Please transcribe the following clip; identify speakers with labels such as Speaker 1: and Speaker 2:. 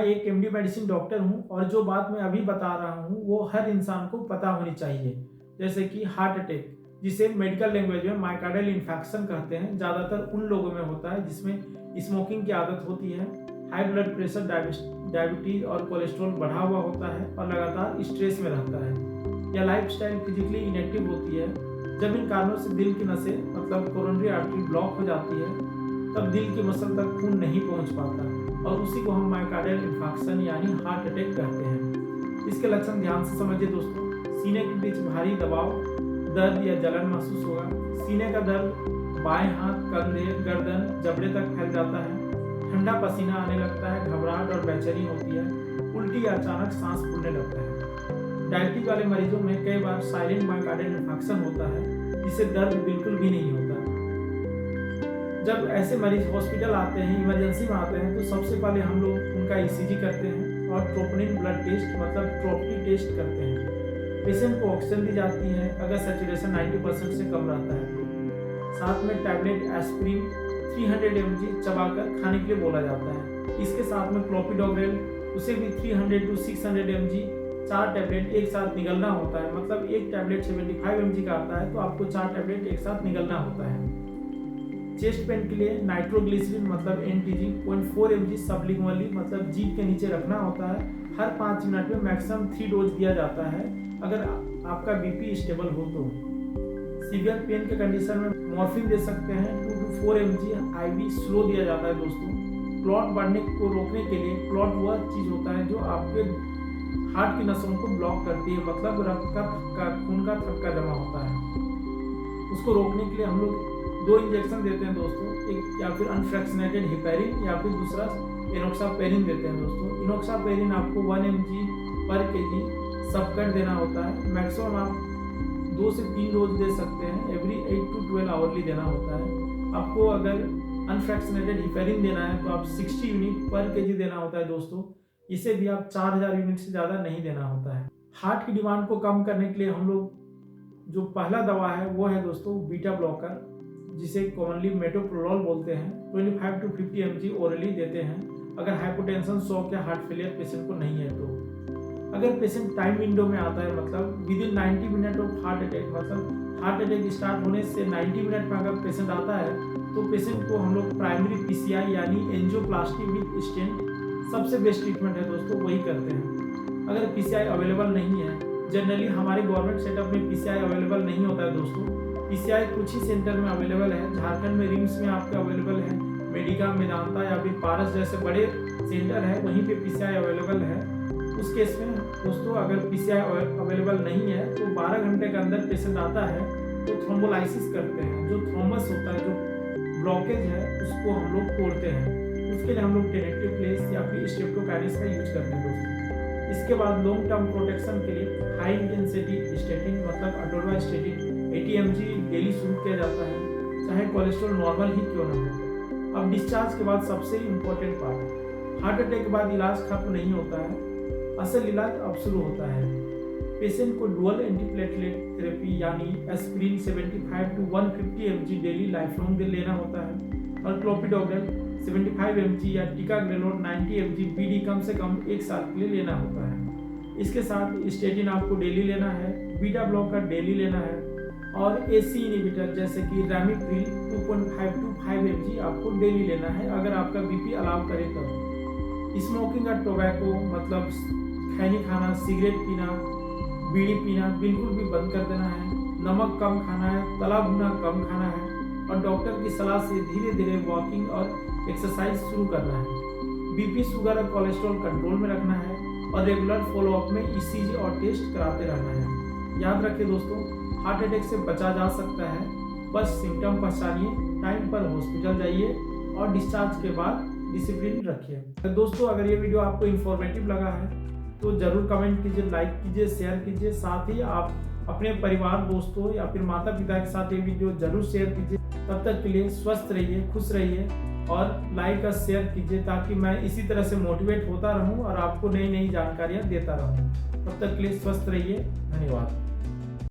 Speaker 1: मैं एक MD medicine doctor हूँ और जो बात मैं अभी बता रहा हूँ वो हर इंसान को पता होनी चाहिए। जैसे कि हार्ट अटैक, जिसे मेडिकल लैंग्वेज में माइकार्डियल इन्फेक्शन कहते हैं, ज़्यादातर उन लोगों में होता है जिसमें स्मोकिंग की आदत होती है, हाई ब्लड प्रेशर, डायबिटीज और कोलेस्ट्रॉल बढ़ा हुआ होता है और लगातार स्ट्रेस में रहता है या लाइफस्टाइल फिजिकली इनएक्टिव होती है। जब इन कारणों से दिल की नसें मतलब कोरोनरी आर्टरी ब्लॉक हो जाती है, तब दिल की मसल तक खून नहीं पहुंच पाता और उसी को हम माइकार्डियल इन्फेक्शन यानी हार्ट अटैक कहते हैं। इसके लक्षण ध्यान से समझिए दोस्तों। सीने के बीच भारी दबाव, दर्द या जलन महसूस होगा। सीने का दर्द बाएं हाथ, कंधे, गर्दन, जबड़े तक फैल जाता है। ठंडा पसीना आने लगता है, घबराहट और बेचैनी होती है, उल्टी या अचानक सांस फूलने लगता है। डायबिटीज वाले मरीजों में कई बार साइलेंट माइकार्डियल इन्फेक्शन होता है जिससे दर्द बिल्कुल भी नहीं होता। जब ऐसे मरीज हॉस्पिटल आते हैं, इमरजेंसी में आते हैं, तो सबसे पहले हम लोग उनका ईसीजी करते हैं और ट्रोपोनिन ब्लड टेस्ट मतलब ट्रोपटी टेस्ट करते हैं। पेशेंट को ऑक्सीजन दी जाती है अगर सैचुरेशन 90% से कम रहता है। साथ में टैबलेट एस्पिरिन 300 mg चबाकर खाने के लिए बोला जाता है। इसके साथ में क्लोपिडोग्रेल, उसे भी 300 to 600 mg 4 टैबलेट एक साथ निगलना होता है। मतलब एक टैबलेट 75 mg का आता है तो आपको 4 टैबलेट एक साथ निगलना होता है। चेस्ट पेन के लिए नाइट्रोग्लिसरीन मतलब NTG 0.4 mg सबलिंगुअली मतलब जीभ के नीचे रखना होता है। हर 5 मिनट में मैक्सिमम 3 डोज दिया जाता है अगर आपका बीपी स्टेबल हो तो। सीवियर पेन के कंडीशन में मॉर्फिन दे सकते हैं। 2 to 4 mg IV स्लो दिया जाता है दोस्तों। क्लॉट बढ़ने को रोकने के लिए, क्लॉट वह चीज़ होता है जो आपके हार्ट की नसों को ब्लॉक करती है, मतलब रक्त का थक्का, खून का थक्का जमा होता है। उसको रोकने के लिए हम लोग 2 इंजेक्शन देते हैं दोस्तों, एक या फिर अनफ्रैक्शनेटेड हिपैरिन या फिर दूसरा इनोक्सापेरिन देते हैं दोस्तों। इनोक्सापेरिन आपको 1 mg पर kg सबकट देना होता है। मैक्सिमम आप 2 से 3 डोज दे सकते हैं, एवरी 8 to 12 आवरली देना होता है। आपको अगर अनफ्रैक्शनेटेड हिपैरिन देना है तो आप 60 यूनिट पर kg देना होता है दोस्तों। इसे भी आप 4000 यूनिट से ज़्यादा नहीं देना होता है। हार्ट की डिमांड को कम करने के लिए हम लोग जो पहला दवा है वो है दोस्तों बीटा ब्लॉकर, जिसे कॉमनली मेटोप्रोलोल बोलते हैं। 25 to 50 mg ओरली देते हैं अगर हाइपोटेंशन, शॉक या हार्ट फेलियर पेशेंट को नहीं है तो। अगर पेशेंट टाइम विंडो में आता है मतलब with in 90 minute of heart attack, मतलब हार्ट अटैक स्टार्ट होने से 90 मिनट में अगर पेशेंट आता है तो पेशेंट को हम लोग प्राइमरी PCI यानी एंजियोप्लास्टी विद स्टेंट सबसे बेस्ट ट्रीटमेंट है दोस्तों, वही करते हैं। अगर PCI अवेलेबल नहीं है, जनरली हमारे गवर्नमेंट सेटअप में PCI अवेलेबल नहीं होता है दोस्तों। PCI कुछ ही सेंटर में अवेलेबल है। झारखंड में रिम्स में आपके अवेलेबल है, मेडिका, मेदांता या फिर पारस जैसे बड़े सेंटर है, वहीं पे PCI अवेलेबल है। उस केस में दोस्तों अगर PCI अवेलेबल नहीं है तो 12 घंटे के अंदर पेशेंट आता है तो थ्रोम्बोलाइसिस करते हैं। जो थ्रोमस होता है, जो ब्लॉकेज है, उसको हम लोग तोड़ते हैं। उसके लिए हम लोग टेनेटिव प्लेस या फिर स्ट्रेप्टोकाइनेस का यूज करते हैं दोस्तों। इसके बाद लॉन्ग टर्म प्रोटेक्शन के लिए हाई इंटेंसिटी स्टेटिन मतलब अटोरवास्टेटिन 80 mg डेली शुरू किया जाता है, चाहे कोलेस्ट्रॉल नॉर्मल ही क्यों ना हो। अब डिस्चार्ज के बाद सबसे इम्पोर्टेंट पार्ट, हार्ट अटैक के बाद इलाज खत्म नहीं होता है, असल इलाज अब शुरू होता है। पेशेंट को डुअल एंटीप्लेटलेट थेरेपी यानी aspirin 75 to 150 mg daily life long लेना होता है और क्लोपिडोग्रेल 75 mg या टिकाग्रेलोर 90 mg BD कम से कम 1 साल के लिए लेना होता है। इसके साथ स्टेटिन आपको डेली लेना है, बीटा ब्लॉकर डेली लेना है और AC इनहिबिटर जैसे कि रैमिप्रिल 2.5 to 5 mg आपको डेली लेना है अगर आपका BP अलाउ करे तब। स्मोकिंग और टोबैको मतलब खैनी खाना, सिगरेट पीना, बीड़ी पीना बिल्कुल भी बंद कर देना है। नमक कम खाना है, तला भुना कम खाना है और डॉक्टर की सलाह से धीरे धीरे वॉकिंग और एक्सरसाइज शुरू करना है। BP, शुगर और कोलेस्ट्रॉल कंट्रोल में रखना है और रेगुलर फॉलोअप में ECG और टेस्ट कराते रहना है। याद रखिए दोस्तों, हार्ट अटैक से बचा जा सकता है, बस सिम्टम पहचानिए, टाइम पर हॉस्पिटल जाइए और डिस्चार्ज के बाद डिसिप्लिन रखिए। तो दोस्तों अगर ये वीडियो आपको इन्फॉर्मेटिव लगा है तो ज़रूर कमेंट कीजिए, लाइक कीजिए, शेयर कीजिए। साथ ही आप अपने परिवार, दोस्तों या फिर माता पिता के साथ ये वीडियो ज़रूर शेयर कीजिए। तब तक के लिए स्वस्थ रहिए, खुश रहिए और लाइक और शेयर कीजिए ताकि मैं इसी तरह से मोटिवेट होता रहूं और आपको नई नई जानकारियां देता रहूं। तब तक के लिए स्वस्थ रहिए। धन्यवाद।